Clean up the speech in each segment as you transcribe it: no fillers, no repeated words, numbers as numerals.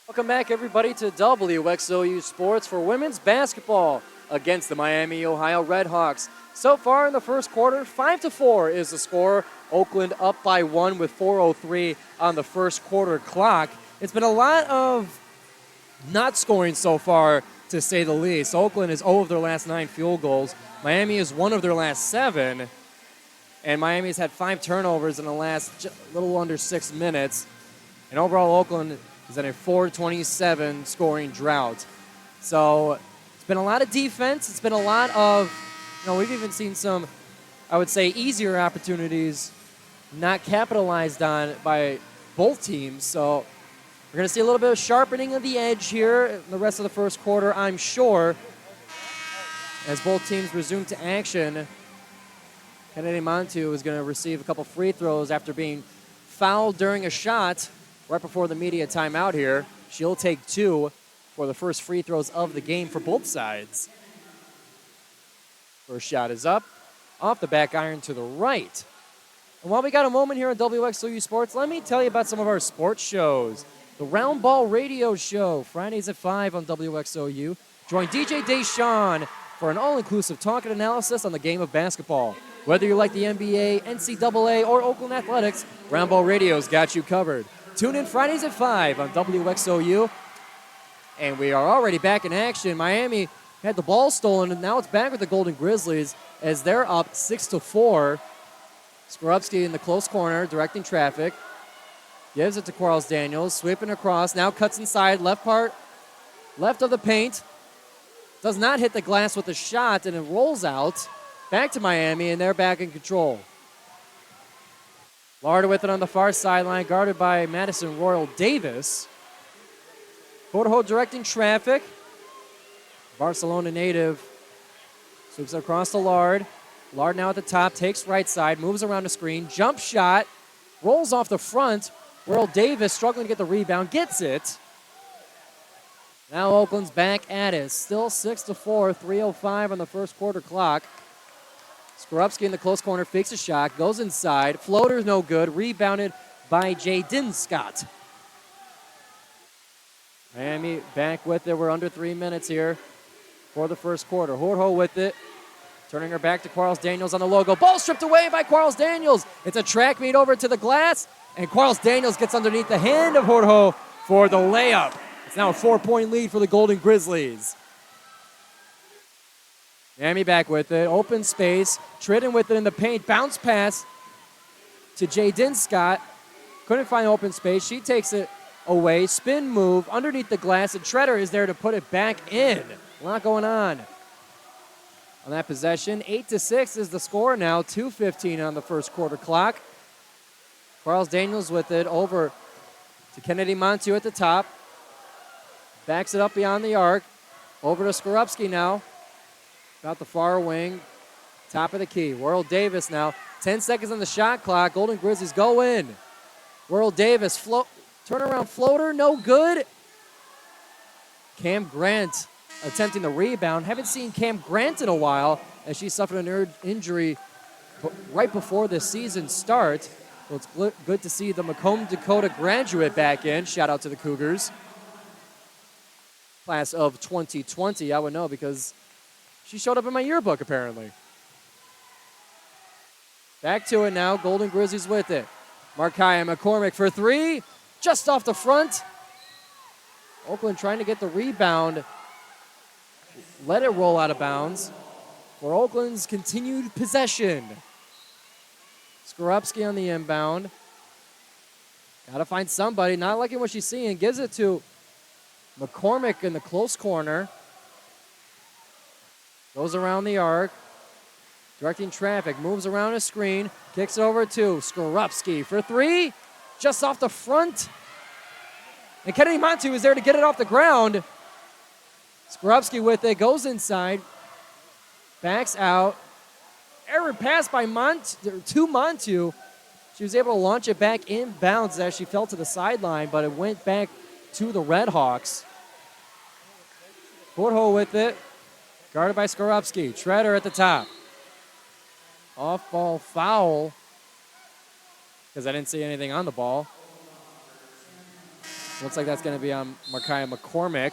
Welcome back, everybody, to WXOU Sports for women's basketball against the Miami, Ohio Redhawks. So far in the first quarter, 5-4 is the score. Oakland up by 1 with 4:03 on the first quarter clock. It's been a lot of not scoring so far, to say the least. Oakland is 0 of their last 9 field goals. Miami is 1 of their last 7. And Miami's had 5 turnovers in the last little under 6 minutes. And overall, Oakland is in a 4-27 scoring drought. So it's been a lot of defense. It's been a lot of, we've even seen some, I would say, easier opportunities not capitalized on by both teams. So we're going to see a little bit of sharpening of the edge here in the rest of the first quarter, I'm sure, as both teams resume to action. Kennedy Montu is going to receive a couple free throws after being fouled during a shot right before the media timeout here. She'll take 2 for the first free throws of the game for both sides. First shot is up, off the back iron to the right. And while we got a moment here on WXOU Sports, let me tell you about some of our sports shows. The Round Ball Radio Show, Fridays at 5 on WXOU. Join DJ Deshawn for an all-inclusive talk and analysis on the game of basketball. Whether you like the NBA, NCAA, or Oakland Athletics, Round Ball Radio's got you covered. Tune in Fridays at 5 on WXOU. And we are already back in action. Miami had the ball stolen, and now it's back with the Golden Grizzlies as they're up 6-4. Skorupski in the close corner, directing traffic. Gives it to Quarles Daniels, sweeping across. Now cuts inside, left of the paint. Does not hit the glass with a shot, and it rolls out. Back to Miami, and they're back in control. Lard with it on the far sideline, guarded by Madison Royal Davis. Porterho directing traffic. Barcelona native sweeps it across to Lard. Lard now at the top, takes right side, moves around the screen, jump shot, rolls off the front. Royal Davis struggling to get the rebound, gets it. Now Oakland's back at it. Still 6-4, 3:05 on the first quarter clock. Skorupski in the close corner, fakes a shot, goes inside. Floater's no good, rebounded by Jaden Scott. Miami back with it. We're under 3 minutes here for the first quarter. Porterho with it. Turning her back to Quarles Daniels on the logo. Ball stripped away by Quarles Daniels. It's a track meet over to the glass, and Quarles Daniels gets underneath the hand of Porterho for the layup. It's now a 4-point lead for the Golden Grizzlies. Miami back with it. Open space. Tritton with it in the paint. Bounce pass to Jaden Scott. Couldn't find open space. She takes it away. Spin move underneath the glass, and Treader is there to put it back in. A lot going on that possession. 8-6 is the score now. 2:15 on the first quarter clock. Quarles Daniels with it over to Kennedy Montu at the top. Backs it up beyond the arc. Over to Skorupski now. About the far wing. Top of the key. Worrell Davis now. 10 seconds on the shot clock. Golden Grizzlies go in. Worrell Davis, turnaround floater, no good. Cam Grant attempting the rebound. Haven't seen Cam Grant in a while as she suffered an injury right before the season start. Well, it's good to see the Macomb, Dakota graduate back in. Shout out to the Cougars. Class of 2020, I would know because she showed up in my yearbook, apparently. Back to it now. Golden Grizzlies with it. Markiah McCormick for 3. Just off the front. Oakland trying to get the rebound. Let it roll out of bounds for Oakland's continued possession. Skorupski on the inbound. Got to find somebody. Not liking what she's seeing. Gives it to McCormick in the close corner. Goes around the arc. Directing traffic. Moves around a screen. Kicks it over to Skorupski for 3. Just off the front. And Kennedy Montu is there to get it off the ground. Skorupski with it. Goes inside. Backs out. Error pass by Montu. She was able to launch it back inbounds as she fell to the sideline, but it went back to the Redhawks. Porterho with it. Guarded by Skorupski. Treader at the top. Off-ball foul because I didn't see anything on the ball. Looks like that's going to be on Markiah McCormick.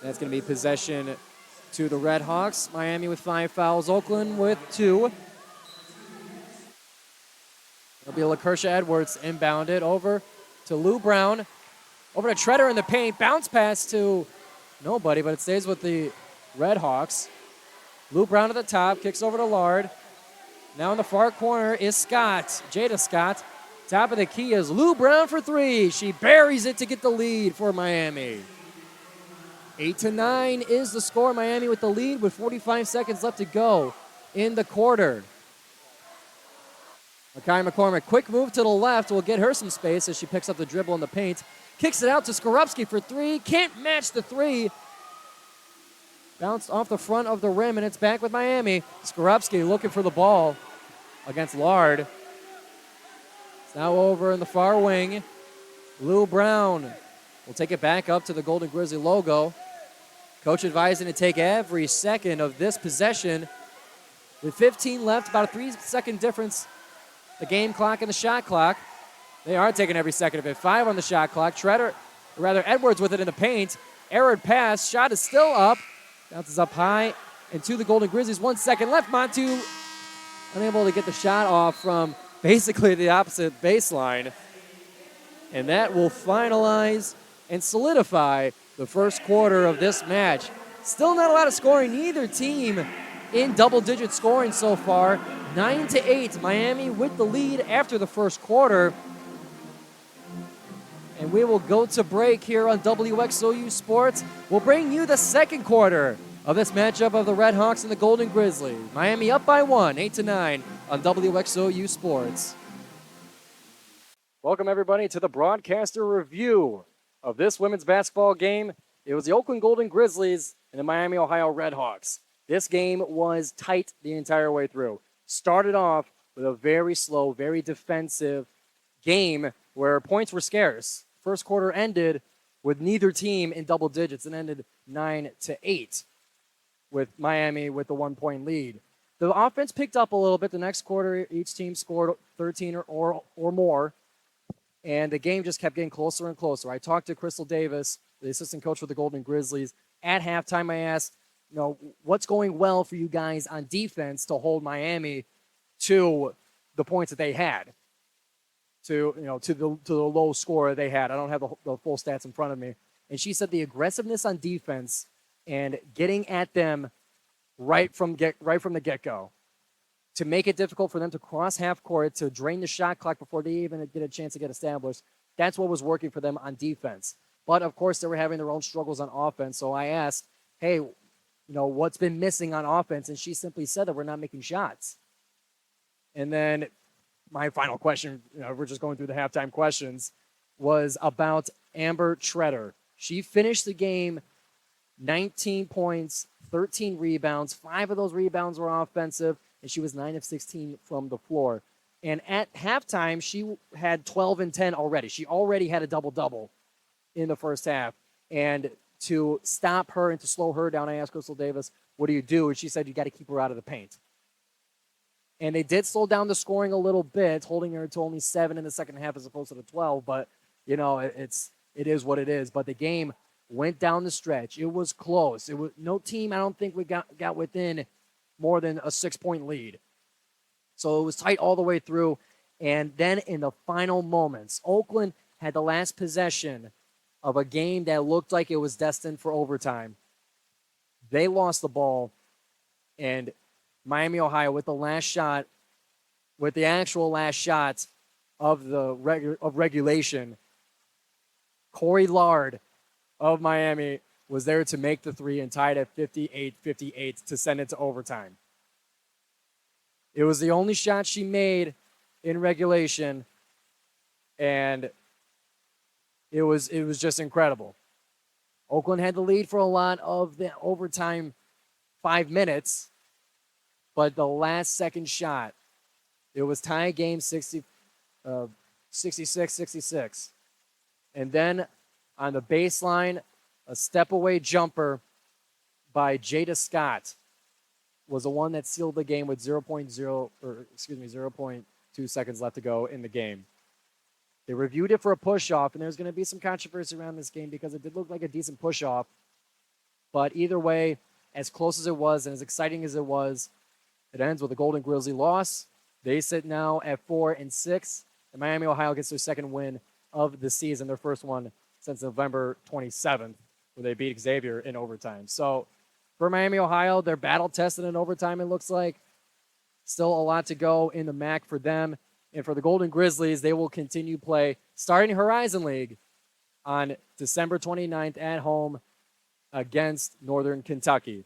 That's going to be possession to the Red Hawks. Miami with 5 fouls, Oakland with 2. It'll be LaKersha Edwards inbounded over to Lou Brown. Over to Treader in the paint. Bounce pass to nobody, but it stays with the Red Hawks. Lou Brown at the top, kicks over to Lard. Now in the far corner is Scott, Jada Scott. Top of the key is Lou Brown for 3. She buries it to get the lead for Miami. 8-9 is the score. Miami with the lead with 45 seconds left to go in the quarter. Markiah McCormick, quick move to the left will get her some space as she picks up the dribble in the paint. Kicks it out to Skorupski for 3. Can't match the 3. Bounced off the front of the rim, and it's back with Miami. Skorupski looking for the ball against Lard. It's now over in the far wing. Lou Brown will take it back up to the Golden Grizzly logo. Coach advising to take every second of this possession. With 15 left, about a 3-second difference, the game clock and the shot clock. They are taking every second of it. 5 on the shot clock. Edwards with it in the paint. Errored pass. Shot is still up. Bounces up high and to the Golden Grizzlies. 1 second left. Montu unable to get the shot off from basically the opposite baseline. And that will finalize and solidify the first quarter of this match. Still not a lot of scoring. Neither team in double-digit scoring so far. 9-8. Miami with the lead after the first quarter. And we will go to break here on WXOU Sports. We'll bring you the second quarter of this matchup of the Red Hawks and the Golden Grizzlies. Miami up by 1, 8-9 on WXOU Sports. Welcome, everybody, to the broadcaster review of this women's basketball game. It was the Oakland Golden Grizzlies and the Miami, Ohio Red Hawks. This game was tight the entire way through. Started off with a very slow, very defensive game where points were scarce. First quarter ended with neither team in double digits and ended 9-8 with Miami with the 1-point lead. The offense picked up a little bit. The next quarter, each team scored 13 or more, and the game just kept getting closer and closer. I talked to Crystal Davis, the assistant coach for the Golden Grizzlies. At halftime, I asked, what's going well for you guys on defense to hold Miami to the points that they had? To the low score they had. I don't have the full stats in front of me. And she said the aggressiveness on defense and getting at them right from the get-go to make it difficult for them to cross half court, to drain the shot clock before they even get a chance to get established. That's what was working for them on defense. But of course, they were having their own struggles on offense. So I asked, hey, what's been missing on offense? And she simply said that we're not making shots. And then my final question, we're just going through the halftime questions, was about Amber Treader. She finished the game 19 points, 13 rebounds. 5 of those rebounds were offensive, and she was 9 of 16 from the floor. And at halftime, she had 12 and 10 already. She already had a double-double in the first half. And to stop her and to slow her down, I asked Crystal Davis, what do you do? And she said, you got to keep her out of the paint. And they did slow down the scoring a little bit, holding her to only 7 in the second half as opposed to the 12. But, it is what it is. But the game went down the stretch. It was close. It was no team, I don't think we got within more than a 6-point lead. So it was tight all the way through. And then in the final moments, Oakland had the last possession of a game that looked like it was destined for overtime. They lost the ball, and Miami, Ohio, with the last shot, with the actual last shot of regulation, Corey Lard of Miami was there to make the 3 and tied at 58-58 to send it to overtime. It was the only shot she made in regulation, and it was just incredible. Oakland had the lead for a lot of the overtime 5 minutes, but the last second shot, it was tie game 66-66. And then on the baseline, a step-away jumper by Jada Scott was the one that sealed the game with 0.2 seconds left to go in the game. They reviewed it for a push-off, and there's going to be some controversy around this game because it did look like a decent push-off. But either way, as close as it was and as exciting as it was, it ends with a Golden Grizzly loss. They sit now at 4-6, and Miami, Ohio gets their second win of the season, their first one since November 27th, where they beat Xavier in overtime. So for Miami, Ohio, they're battle-tested in overtime, it looks like. Still a lot to go in the MAC for them. And for the Golden Grizzlies, they will continue play starting Horizon League on December 29th at home against Northern Kentucky.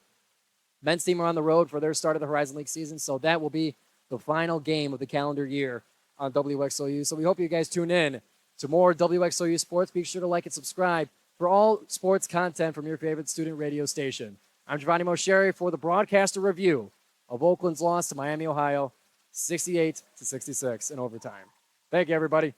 Men's team are on the road for their start of the Horizon League season, so that will be the final game of the calendar year on WXOU. So we hope you guys tune in to more WXOU sports. Be sure to like and subscribe for all sports content from your favorite student radio station. I'm Giovanni Moceri for the broadcaster review of Oakland's loss to Miami, Ohio, 68-66 in overtime. Thank you, everybody.